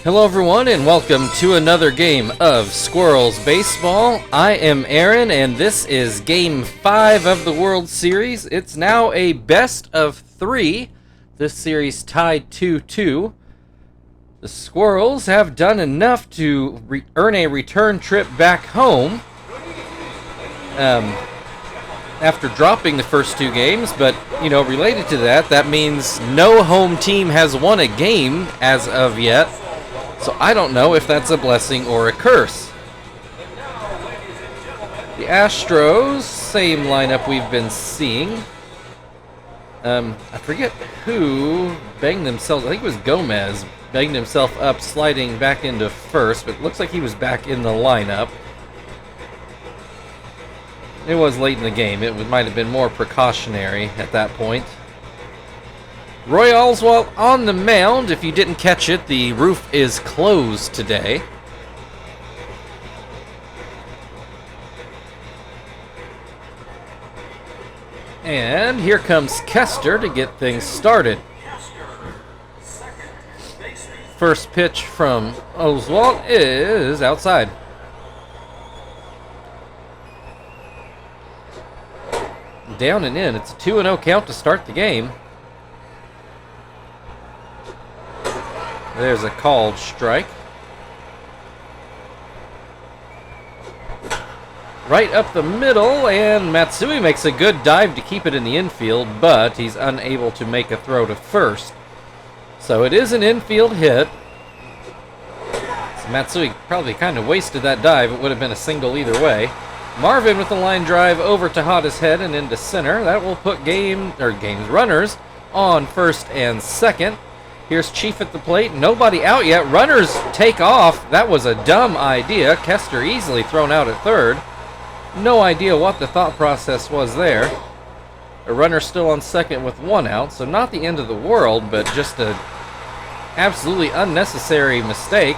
Hello everyone and welcome to another game of Squirrels Baseball. I am Aaron and this is Game 5 of the World Series. It's now a best of 3. This series tied 2-2. The Squirrels have done enough to earn a return trip back home after dropping the first 2 games, but related to that means no home team has won a game as of yet. So I don't know if that's a blessing or a curse. The Astros, same lineup we've been seeing. I forget who banged themselves. I think it was Gomez banged himself up, sliding back into first, but it looks like he was back in the lineup. It was late in the game. It might have been more precautionary at that point. Roy Oswalt on the mound. If you didn't catch it, the roof is closed today. And here comes Kester to get things started. First pitch from Oswalt is outside. Down and in. It's a 2-0 count to start the game. There's a called strike. Right up the middle, and Matsui makes a good dive to keep it in the infield, but he's unable to make a throw to first. So it is an infield hit. So Matsui probably kind of wasted that dive. It would have been a single either way. Marvin with the line drive over to Hada's head and into center. That will put game's runners on first and second. Here's Chief at the plate. Nobody out yet. Runners take off. That was a dumb idea. Kester easily thrown out at third. No idea what the thought process was there. A runner still on second with 1 out, so not the end of the world, but just an absolutely unnecessary mistake.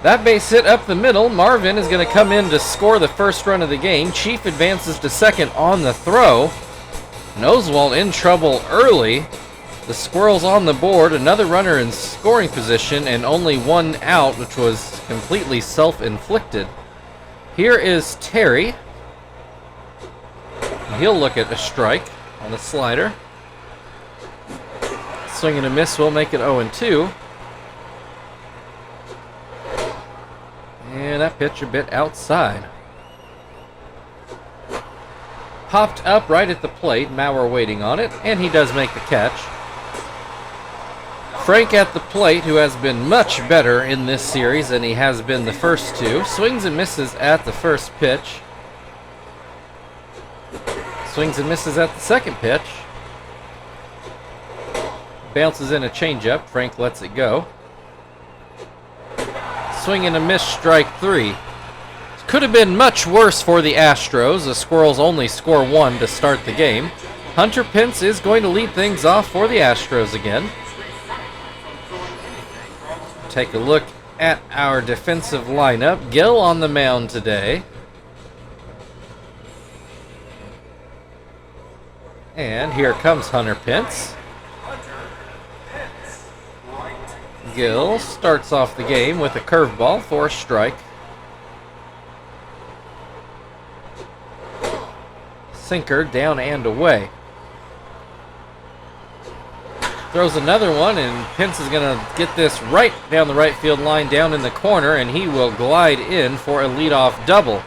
That base hit up the middle. Marvin is going to come in to score the first run of the game. Chief advances to second on the throw. Oswalt in trouble early. The Squirrels on the board, another runner in scoring position, and only 1 out, which was completely self-inflicted. Here is Terry. He'll look at a strike on the slider. Swing and a miss will make it 0-2. And that pitch a bit outside. Popped up right at the plate. Mauer waiting on it, and he does make the catch. Frank at the plate, who has been much better in this series than he has been the first 2. Swings and misses at the first pitch. Swings and misses at the second pitch. Bounces in a changeup. Frank lets it go. Swing and a miss, strike 3. Could have been much worse for the Astros. The Squirrels only score 1 to start the game. Hunter Pence is going to lead things off for the Astros again. Take a look at our defensive lineup. Gill on the mound today. And here comes Hunter Pence. Gill starts off the game with a curveball for a strike. Sinker down and away. Throws another one, and Pence is going to get this right down the right field line, down in the corner, and he will glide in for a leadoff double.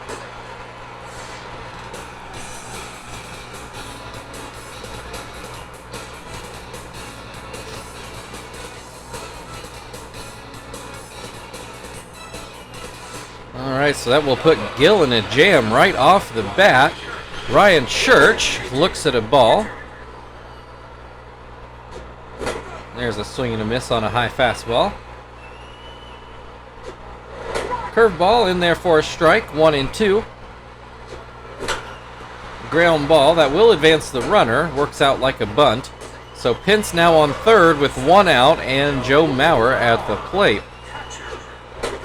All right, so that will put Gill in a jam right off the bat. Ryan Church looks at a ball. There's a swing and a miss on a high fastball. Curveball in there for a strike, 1-2. Ground ball that will advance the runner, works out like a bunt. So Pence now on third with 1 out, and Joe Mauer at the plate.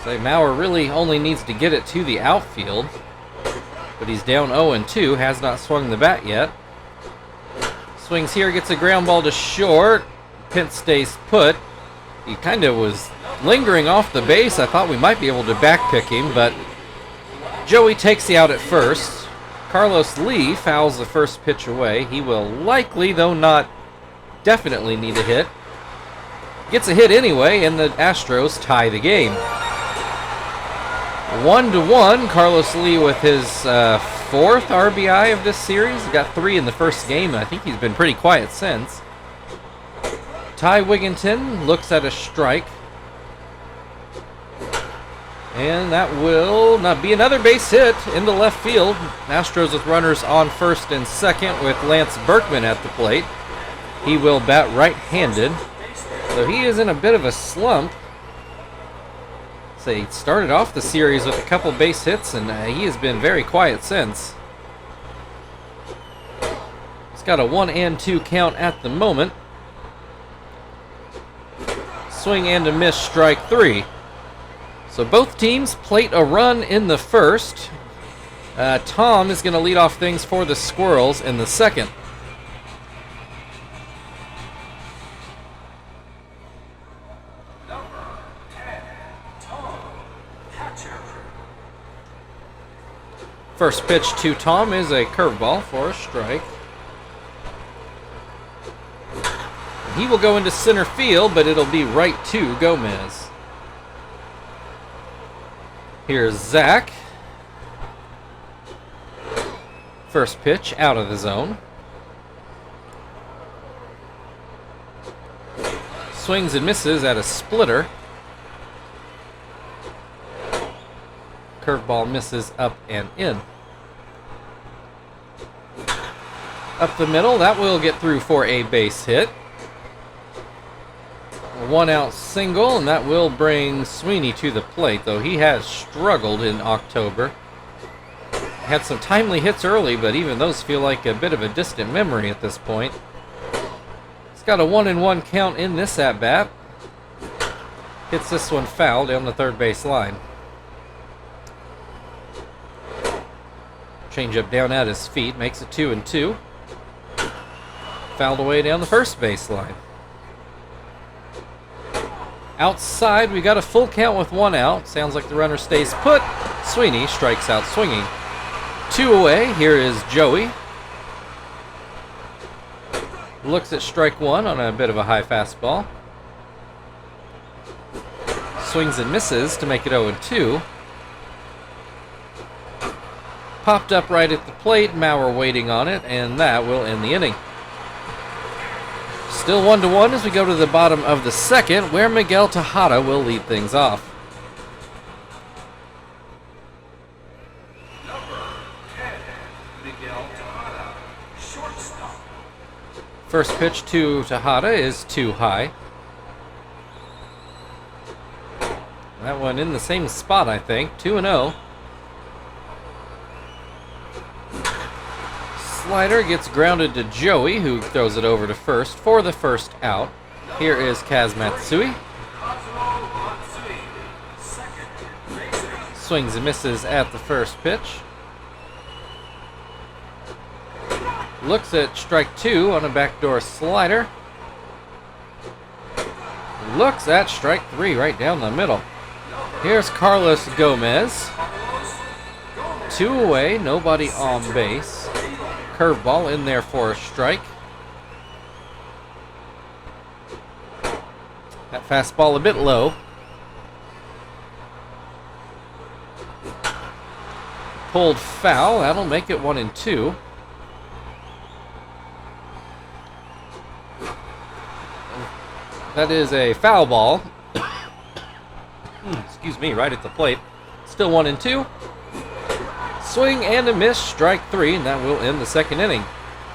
So Mauer really only needs to get it to the outfield, but he's down 0-2, has not swung the bat yet. Swings here, gets a ground ball to short. Pence stays put. He kind of was lingering off the base. I thought we might be able to backpick him, but Joey takes the out at first. Carlos Lee fouls the first pitch away. He will likely, though not definitely, need a hit. Gets a hit anyway, and the Astros tie the game. 1-1. Carlos Lee with his fourth RBI of this series. He got 3 in the first game, and I think he's been pretty quiet since. Ty Wigginton looks at a strike. And that will not be another base hit into left field. Astros with runners on first and second with Lance Berkman at the plate. He will bat right-handed. So he is in a bit of a slump. So he started off the series with a couple base hits, and he has been very quiet since. He's got a 1-2 count at the moment. Swing and a miss, strike 3. So both teams plate a run in the first. Tom is going to lead off things for the Squirrels in the second. First pitch to Tom is a curveball for a strike. He will go into center field, but it'll be right to Gomez. Here's Zach. First pitch out of the zone. Swings and misses at a splitter. Curveball misses up and in. Up the middle, that will get through for a base hit. A 1-out single, and that will bring Sweeney to the plate, though he has struggled in October. Had some timely hits early, but even those feel like a bit of a distant memory at this point. He's got a 1-1 count in this at-bat. Hits this one foul down the third base line. Changeup down at his feet, makes it 2-2. Fouled away down the first baseline. Outside, we got a full count with 1 out. Sounds like the runner stays put. Sweeney strikes out swinging. 2 away. Here is Joey. Looks at strike 1 on a bit of a high fastball. Swings and misses to make it 0-2. Popped up right at the plate. Maurer waiting on it, and that will end the inning. Still 1-1 as we go to the bottom of the second, where Miguel Tejada will lead things off. First pitch to Tejada is too high. That one in the same spot, I think. 2-0. Slider gets grounded to Joey, who throws it over to first for the first out. Here is Kaz Matsui. Swings and misses at the first pitch. Looks at strike 2 on a backdoor slider. Looks at strike 3 right down the middle. Here's Carlos Gomez. 2 away, nobody on base. Curveball in there for a strike. That fastball a bit low. Pulled foul. That'll make it 1-2. That is a foul ball. Excuse me, right at the plate. Still 1-2. Swing and a miss, strike 3, and that will end the second inning.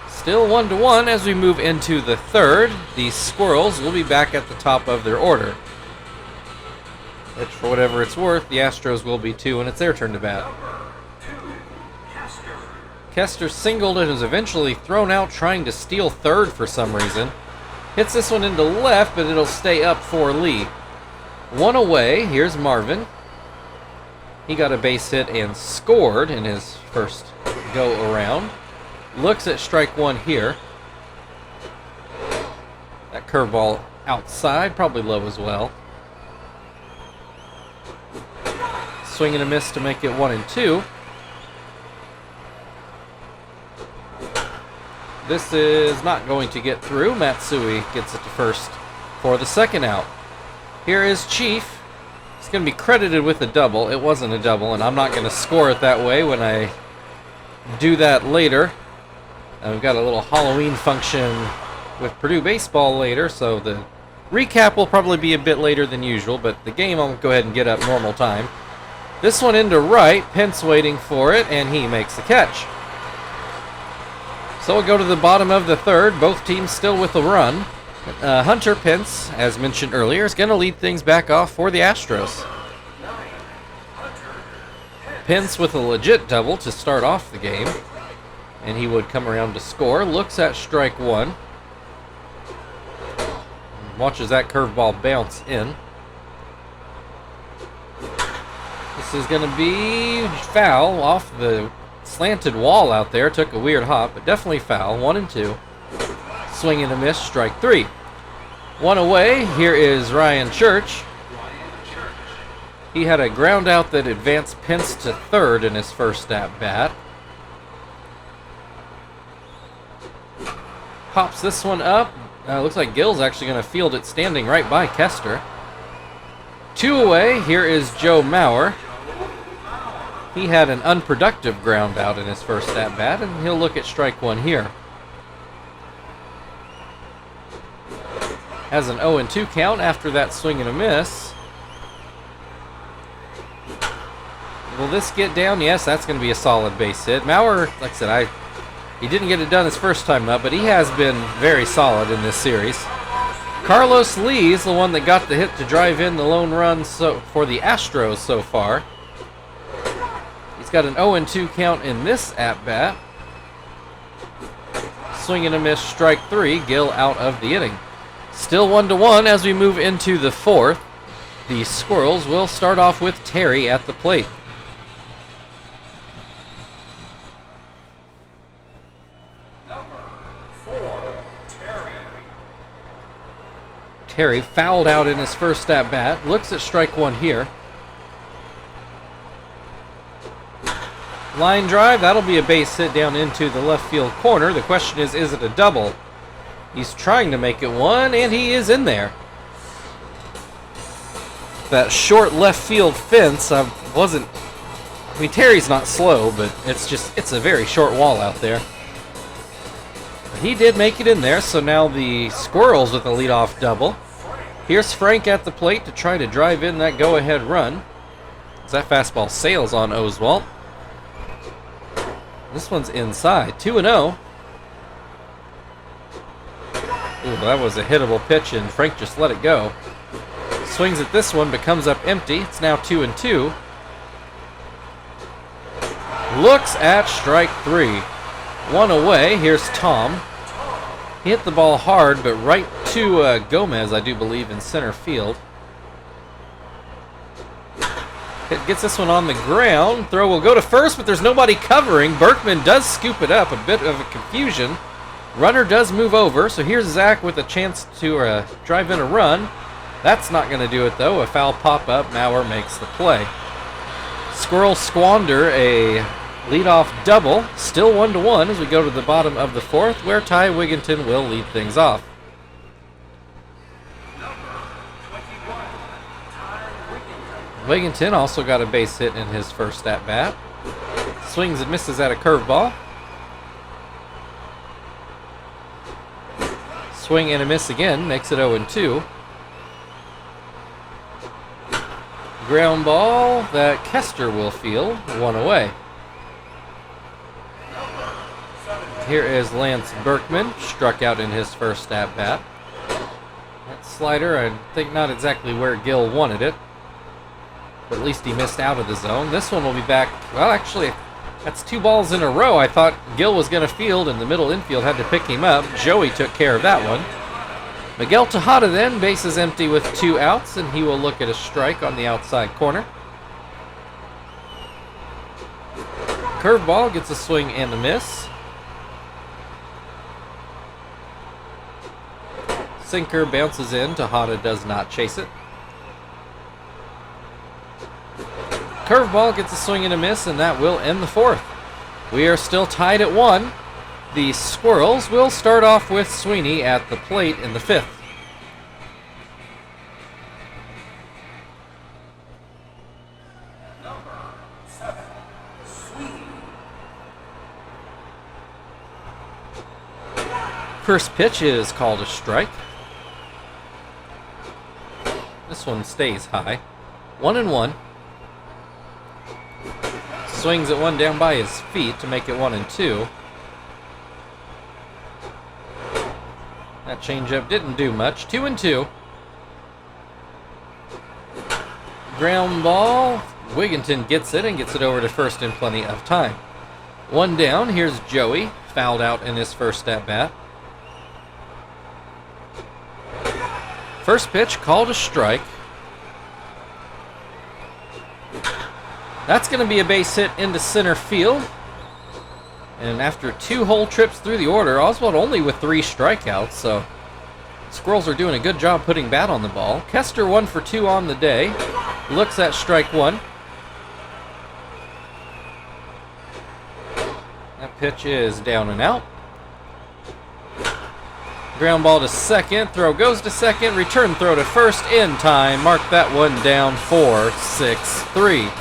Still 1-1 as we move into the third. The Squirrels will be back at the top of their order. Which, for whatever it's worth, the Astros will be too, and it's their turn to bat. Kester singled and is eventually thrown out trying to steal third for some reason. Hits this one into left, but it'll stay up for Lee. 1 away, here's Marvin. He got a base hit and scored in his first go around. Looks at strike 1 here. That curveball outside, probably low as well. Swing and a miss to make it 1-2. This is not going to get through. Matsui gets it to first for the second out. Here is Chief. He's going to be credited with a double. It wasn't a double, and I'm not going to score it that way when I do that later. We've got a little Halloween function with Purdue baseball later, so the recap will probably be a bit later than usual, but the game I'll go ahead and get up normal time. This one into right, Pence waiting for it, and he makes the catch. So we'll go to the bottom of the third, both teams still with a run. Hunter Pence, as mentioned earlier, is going to lead things back off for the Astros. Pence with a legit double to start off the game, and he would come around to score. Looks at strike one. Watches that curveball bounce in. This is going to be foul off the slanted wall out there. Took a weird hop, but definitely foul. 1-2. Swing and a miss, strike three. One away. Here is Ryan Church. He had a ground out that advanced Pence to third in his first at bat. Pops this one up. Looks like Gill's actually going to field it standing right by Kester. Two away. Here is Joe Mauer. He had an unproductive ground out in his first at-bat, and he'll look at strike one here. Has an 0-2 count after that swing and a miss. Will this get down? Yes, that's going to be a solid base hit. Mauer, like I said, he didn't get it done his first time up, but he has been very solid in this series. Carlos Lee is the one that got the hit to drive in the lone run for the Astros so far. He's got an 0-2 count in this at-bat. Swing and a miss, strike three. Gill out of the inning. Still 1-1 as we move into the fourth. The Squirrels will start off with Terry at the plate. Terry fouled out in his first at-bat. Looks at strike one here. Line drive, that'll be a base hit down into the left field corner. The question is it a double? He's trying to make it one, and he is in there. That short left field fence, Terry's not slow, but it's a very short wall out there. But he did make it in there, so now the Squirrels with a leadoff double. Here's Frank at the plate to try to drive in that go-ahead run. As that fastball sails on Oswalt. This one's inside, 2-0. Ooh, that was a hittable pitch, and Frank just let it go. Swings at this one, but comes up empty. It's now 2-2. Looks at strike three. One away. Here's Tom. He hit the ball hard, but right to Gomez, I do believe, in center field. It gets this one on the ground. Throw will go to first, but there's nobody covering. Berkman does scoop it up. A bit of a confusion. Runner does move over, so here's Zach with a chance to drive in a run. That's not going to do it, though. A foul pop-up. Mauer makes the play. Squirrels squander a leadoff double. Still 1-1 as we go to the bottom of the fourth, where Ty Wigginton will lead things off. Wigginton also got a base hit in his first at-bat. Swings and misses at a curveball. Swing and a miss again, makes it 0-2. Ground ball that Kester will field, one away. Here is Lance Berkman, struck out in his first at-bat. That slider, I think not exactly where Gill wanted it, but at least he missed out of the zone. This one will be back, well actually, that's two balls in a row. I thought Gill was going to field, and the middle infield had to pick him up. Joey took care of that one. Miguel Tejada then, bases empty with 2 outs, and he will look at a strike on the outside corner. Curveball gets a swing and a miss. sinker bounces in. Tejada does not chase it. Curveball gets a swing and a miss, and that will end the fourth. We are still tied at 1. The Squirrels will start off with Sweeney at the plate in the 5th. First pitch is called a strike. This one stays high. 1-1. Swings at one down by his feet to make it 1-2. That changeup didn't do much. 2-2. Ground ball. Wigginton gets it and gets it over to first in plenty of time. One down. Here's Joey. Fouled out in his first at-bat. First pitch called a strike. That's going to be a base hit into center field. And after 2 whole trips through the order, Oswald only with 3 strikeouts, so Squirrels are doing a good job putting bat on the ball. Kester 1 for 2 on the day. Looks at strike 1. That pitch is down and out. Ground ball to second. Throw goes to second. Return throw to first in time. Mark that one down 4-6-3.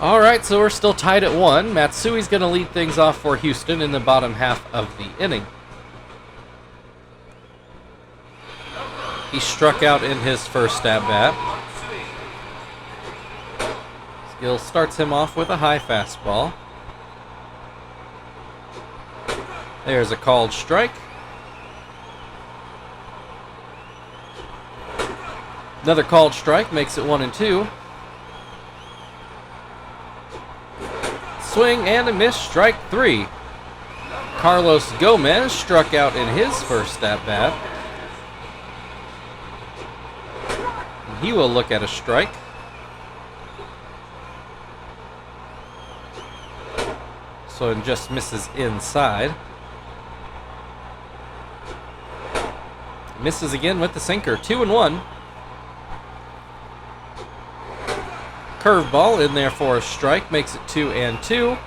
All right, so we're still tied at 1. Matsui's going to lead things off for Houston in the bottom half of the inning. He struck out in his first at-bat. Gill starts him off with a high fastball. There's a called strike. Another called strike makes it 1-2. Swing and a miss, strike 3. Carlos Gomez struck out in his first at-bat. He will look at a strike. So it just misses inside. Misses again with the sinker. 2-1. Curveball in there for a strike. Makes it 2-2.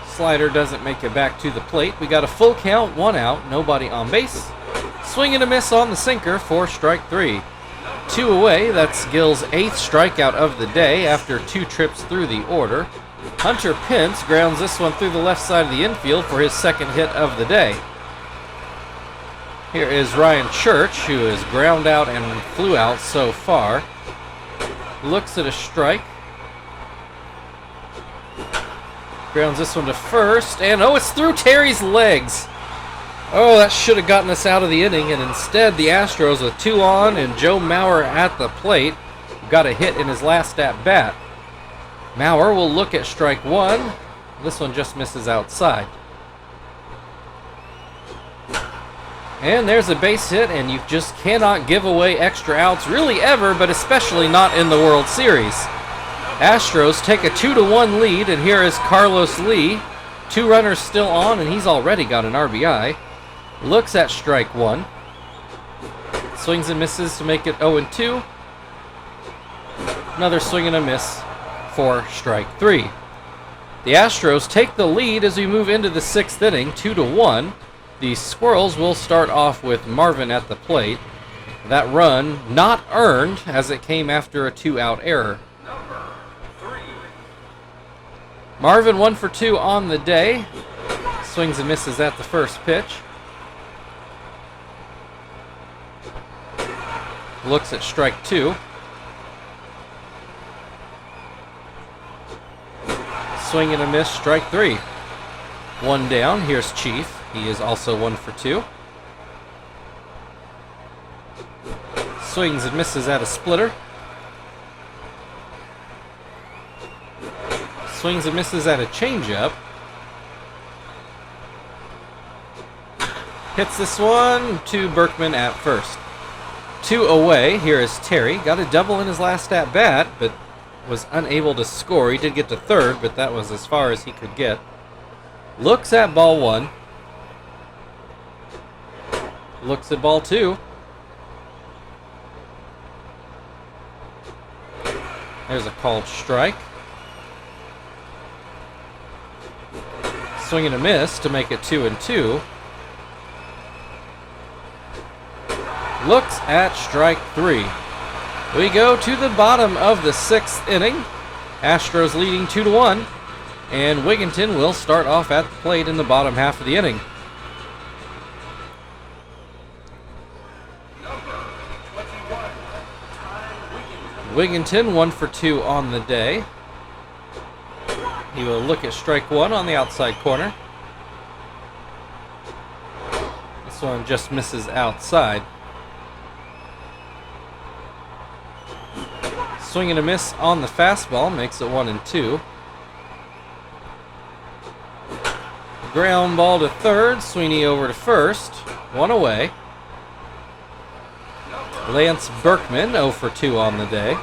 Slider doesn't make it back to the plate. We got a full count, 1 out, nobody on base. Swing and a miss on the sinker for strike 3. 2 away. That's Gill's 8th strikeout of the day after 2 trips through the order. Hunter Pence grounds this one through the left side of the infield for his 2nd hit of the day. Here is Ryan Church, who has ground out and flew out so far. Looks at a strike. Grounds this one to first, and oh, it's through Terry's legs. Oh, that should have gotten us out of the inning, and instead the Astros with 2 on and Joe Mauer at the plate got a hit in his last at-bat. Mauer will look at strike 1. This one just misses outside. And there's a base hit, and you just cannot give away extra outs really ever, but especially not in the World Series. Astros take a 2-1 lead, and here is Carlos Lee. 2 runners still on, and he's already got an RBI. Looks at strike 1. Swings and misses to make it 0-2. Another swing and a miss for strike 3. The Astros take the lead as we move into the 6th inning, 2-1. The Squirrels will start off with Marvin at the plate. That run not earned as it came after a 2-out error. Marvin 1 for 2 on the day. Swings and misses at the first pitch. Looks at strike 2. Swing and a miss, strike 3. 1 down, here's Chief. He is also 1 for 2. Swings and misses at a splitter. Swings and misses at a changeup. Hits this one to Berkman at first. 2 away, here is Terry. Got a double in his last at-bat, but was unable to score. He did get to third, but that was as far as he could get. Looks at ball 1. Looks at ball 2. There's a called strike. Swing and a miss to make it 2-2. Looks at strike 3. We go to the bottom of the 6th inning. Astros leading 2-1. And Wigginton will start off at the plate in the bottom half of the inning. Wigginton 1 for 2 on the day. He will look at strike 1 on the outside corner. This one just misses outside. Swing and a miss on the fastball makes it 1-2. Ground ball to third. Sweeney over to first. 1 away. Lance Berkman 0 for 2 on the day.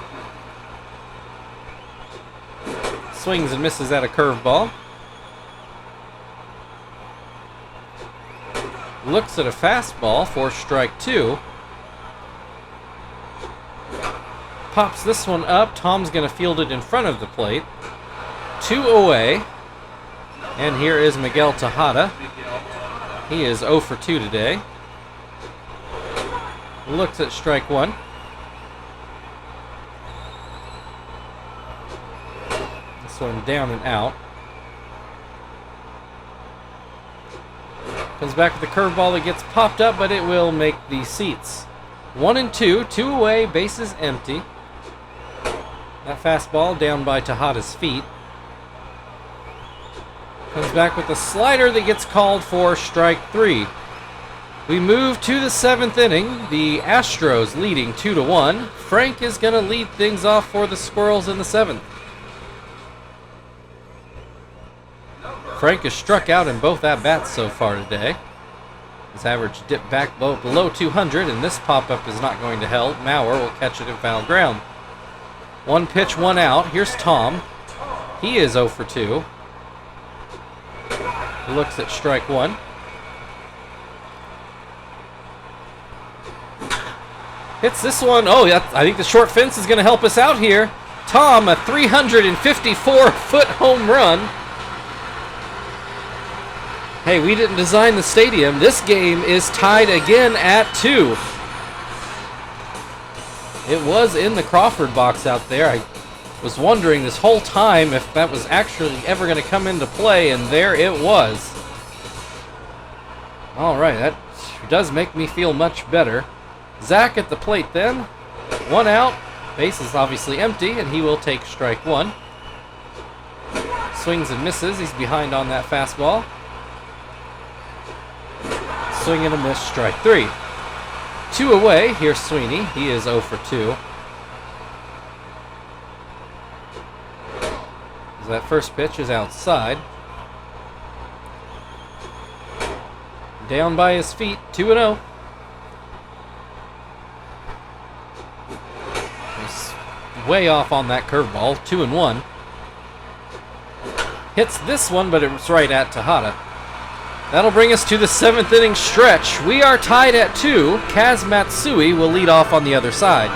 Swings and misses at a curveball. Looks at a fastball for strike 2. Pops this one up. Tom's going to field it in front of the plate. 2 away. And here is Miguel Tejada. He is 0 for 2 today. Looks at strike 1. This one down and out. Comes back with the curveball that gets popped up, but it will make the seats. 1-2, 2 away, bases empty. That fastball down by Tejada's feet. Comes back with a slider that gets called for strike 3. We move to the 7th inning. The Astros leading 2-1. Frank is going to lead things off for the Squirrels in the 7th. Frank has struck out in both at-bats so far today. His average dipped back below 200, and this pop-up is not going to help. Mauer will catch it in foul ground. 1 pitch, 1 out. Here's Tom. He is 0 for 2. Looks at strike 1. Hits this one. Oh, yeah, I think the short fence is going to help us out here. Tom, a 354-foot home run. Hey, we didn't design the stadium. This game is tied again at 2. It was in the Crawford box out there. I was wondering this whole time if that was actually ever going to come into play, and there it was. All right, that does make me feel much better. Zach at the plate then. 1 out. Base is obviously empty, and he will take strike 1. Swings and misses. He's behind on that fastball. Swing and a miss, strike 3. 2 away. Here's Sweeney. He is 0 for 2. That first pitch is outside. Down by his feet, 2-0. Way off on that curveball, 2-1. Hits this one, but it's right at Tejada. That'll bring us to the 7th inning stretch. We are tied at 2. Kaz Matsui will lead off on the other side.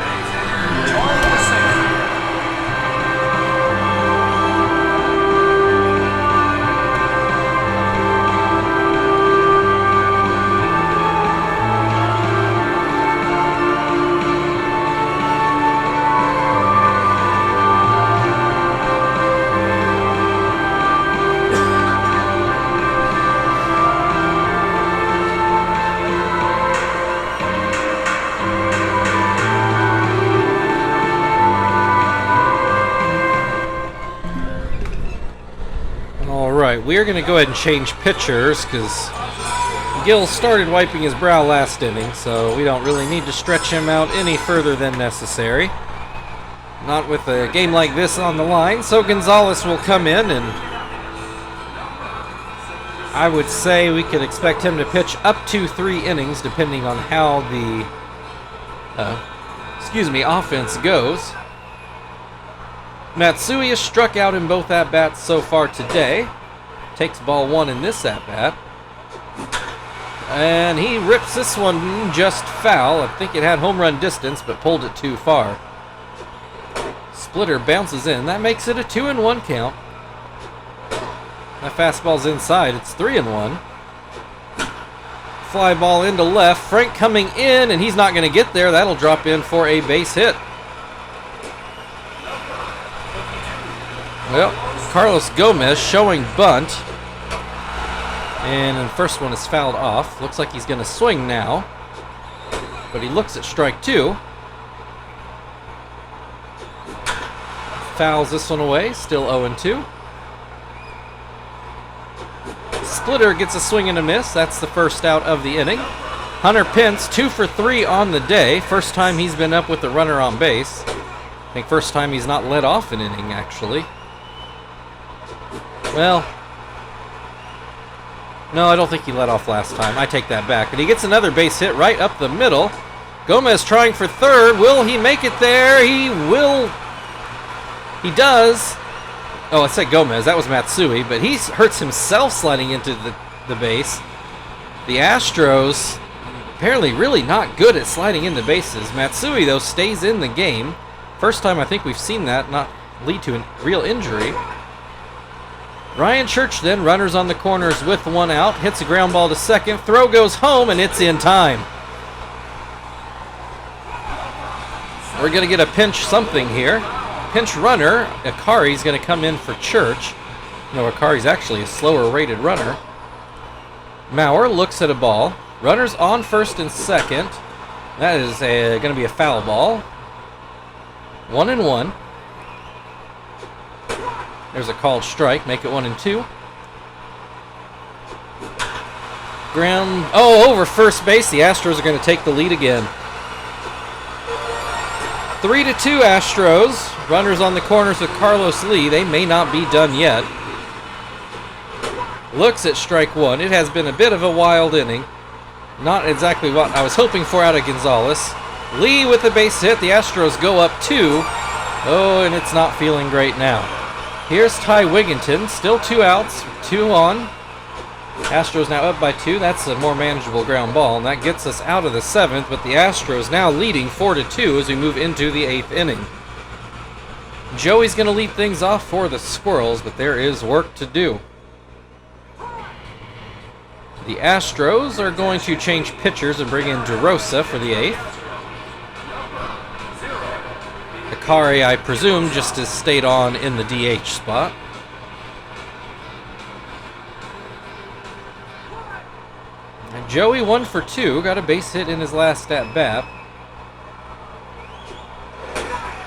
We're going to go ahead and change pitchers because Gill started wiping his brow last inning, so we don't really need to stretch him out any further than necessary. Not with a game like this on the line, so Gonzalez will come in, and I would say we could expect him to pitch up to 3 innings depending on how the offense goes. Matsui has struck out in both at-bats so far today. Takes ball 1 in this at-bat. And he rips this one just foul. I think it had home run distance, but pulled it too far. Splitter bounces in. That makes it a 2-1 count. That fastball's inside. It's 3-1. Fly ball into left. Frank coming in, and he's not going to get there. That'll drop in for a base hit. Well, Carlos Gomez showing bunt. And the first one is fouled off. Looks like he's going to swing now. But he looks at strike 2. Fouls this one away. Still 0-2. Splitter gets a swing and a miss. That's the first out of the inning. Hunter Pence, 2 for 3 on the day. First time he's been up with the runner on base. I think first time he's not led off an inning, actually. Well, no, I don't think he led off last time. I take that back. But he gets another base hit right up the middle. Gomez trying for third. Will he make it there? He will. He does. Oh, I said Gomez. That was Matsui. But he hurts himself sliding into the base. The Astros apparently really not good at sliding into bases. Matsui, though, stays in the game. First time I think we've seen that not lead to a real injury. Ryan Church then, runners on the corners with 1 out. Hits a ground ball to second. Throw goes home, and it's in time. We're going to get a pinch something here. Pinch runner, Akari's going to come in for Church. No, Akari's actually a slower rated runner. Maurer looks at a ball. Runners on first and second. That is going to be a foul ball. 1-1. There's a called strike. Make it 1-2. Ground. Oh, over first base. The Astros are going to take the lead again. 3-2 Astros. Runners on the corners with Carlos Lee. They may not be done yet. Looks at strike 1. It has been a bit of a wild inning. Not exactly what I was hoping for out of Gonzalez. Lee with the base hit. The Astros go up 2. Oh, and it's not feeling great now. Here's Ty Wigginton. Still 2 outs. 2 on. Astros now up by 2. That's a more manageable ground ball, and that gets us out of the 7th, but the Astros now leading 4-2 as we move into the 8th inning. Joey's going to lead things off for the Squirrels, but there is work to do. The Astros are going to change pitchers and bring in DeRosa for the 8th. Akari, I presume, just has stayed on in the DH spot. And Joey 1 for 2, got a base hit in his last at-bat.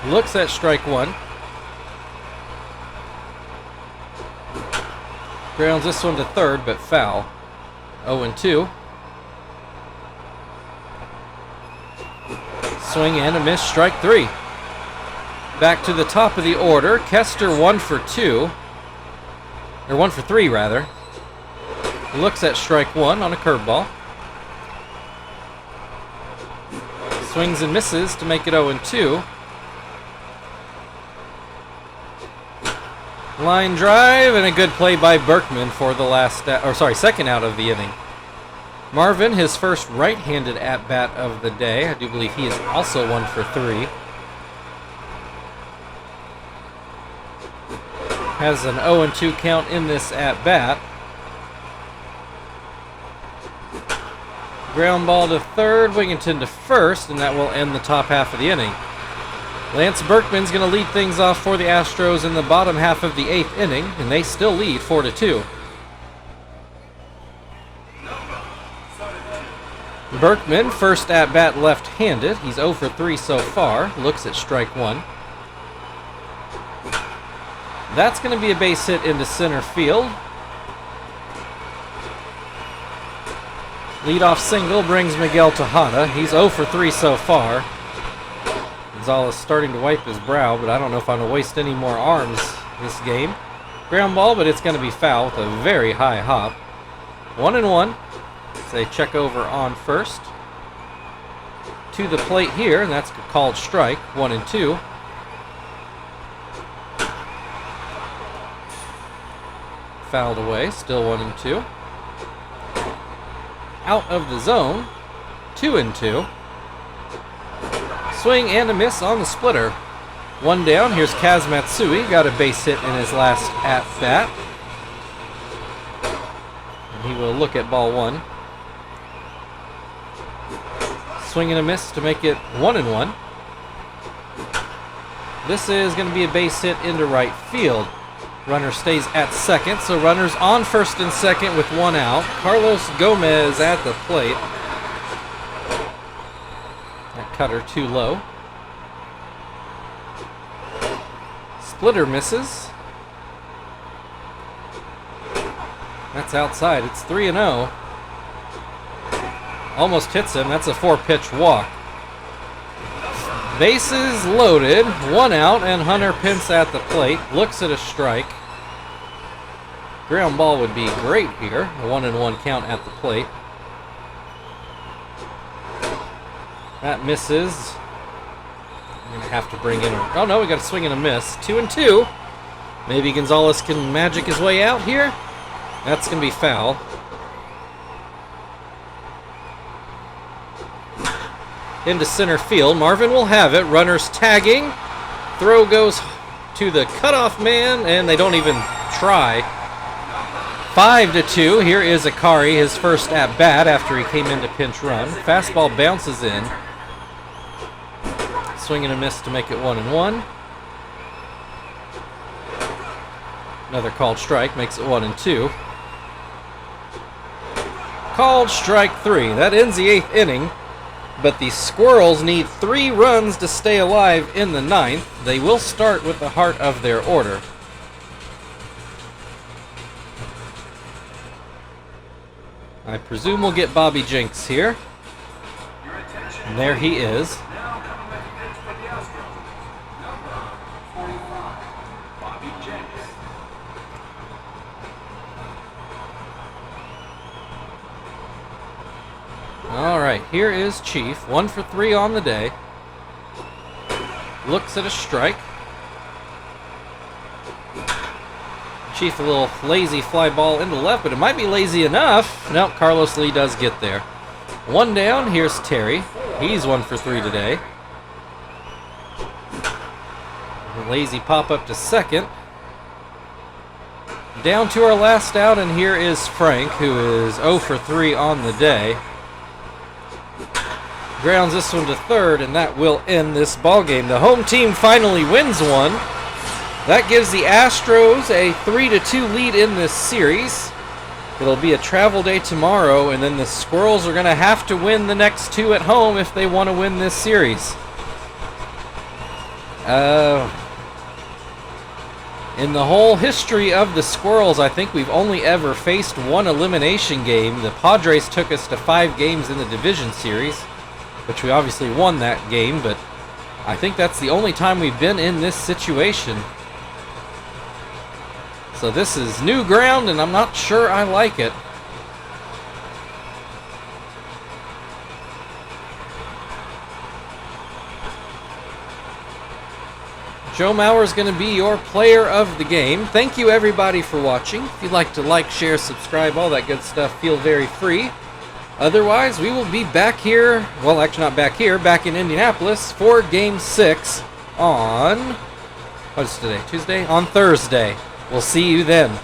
Looks at strike 1. Grounds this one to third, but foul. 0-2. Swing and a miss, strike 3. Back to the top of the order. Kester 1 for 2. Or 1 for 3, rather. Looks at strike 1 on a curveball. Swings and misses to make it 0-2. Line drive and a good play by Berkman for the second out of the inning. Marvin, his first right-handed at-bat of the day. I do believe he is also 1 for 3. Has an 0-2 count in this at-bat. Ground ball to third, Wigginton to first, and that will end the top half of the inning. Lance Berkman's going to lead things off for the Astros in the bottom half of the 8th inning, and they still lead 4-2. Berkman, first at-bat left-handed. He's 0 for 3 so far. Looks at strike 1. That's going to be a base hit into center field. Leadoff single brings Miguel Tejada. He's 0 for 3 so far. Gonzalez starting to wipe his brow, but I don't know if I'm going to waste any more arms this game. Ground ball, but it's going to be foul with a very high hop. 1-1. So they check over on first. To the plate here, and that's a called strike. 1-2. fouled away. Still 1-2. Out of the zone. 2-2. Swing and a miss on the splitter. One down. Here's Kaz Matsui. Got a base hit in his last at-bat. And he will look at ball 1. Swing and a miss to make it 1-1. This is going to be a base hit into right field. Runner stays at second, so runners on first and second with 1 out. Carlos Gomez at the plate. That cutter too low. Splitter misses. That's outside. It's 3-0. Almost hits him. That's a 4-pitch walk. Bases loaded. 1 out, and Hunter Pence at the plate. Looks at a strike. Ground ball would be great here. A 1-1 count at the plate. That misses. I'm going to have to bring in a... Oh, no, we got a swing and a miss. 2-2. Maybe Gonzalez can magic his way out here. That's going to be foul. Into center field. Marvin will have it. Runners tagging. Throw goes to the cutoff man, and they don't even try. 5-2. Here is Akari, his first at bat after he came in to pinch run. Fastball bounces in. Swing and a miss to make it 1-1. Another called strike makes it 1-2. Called strike 3. That ends the 8th inning. But the Squirrels need 3 runs to stay alive in the 9th. They will start with the heart of their order. I presume we'll get Bobby Jenks here. And there he is. All right, here is Chief. 1 for 3 on the day. Looks at a strike. Chief a little lazy fly ball into left, but it might be lazy enough. Nope, Carlos Lee does get there. 1 down, here's Terry. He's 1 for 3 today. A lazy pop up to second. Down to our last out, and here is Frank, who is 0 for 3 on the day. Grounds this one to third, and that will end this ball game. The home team finally wins one. That gives the Astros a 3-2 lead in this series. It'll be a travel day tomorrow, and then the Squirrels are going to have to win the next 2 at home if they want to win this series. In the whole history of the Squirrels, I think we've only ever faced 1 elimination game. The Padres took us to 5 games in the division series, which we obviously won that game, but I think that's the only time we've been in this situation. So this is new ground, and I'm not sure I like it. Joe Mauer is going to be your player of the game. Thank you, everybody, for watching. If you'd like to like, share, subscribe, all that good stuff, feel very free. Otherwise, we will be back here, well, actually not back here, back in Indianapolis for Game 6 on, what is today, Tuesday? On Thursday. We'll see you then.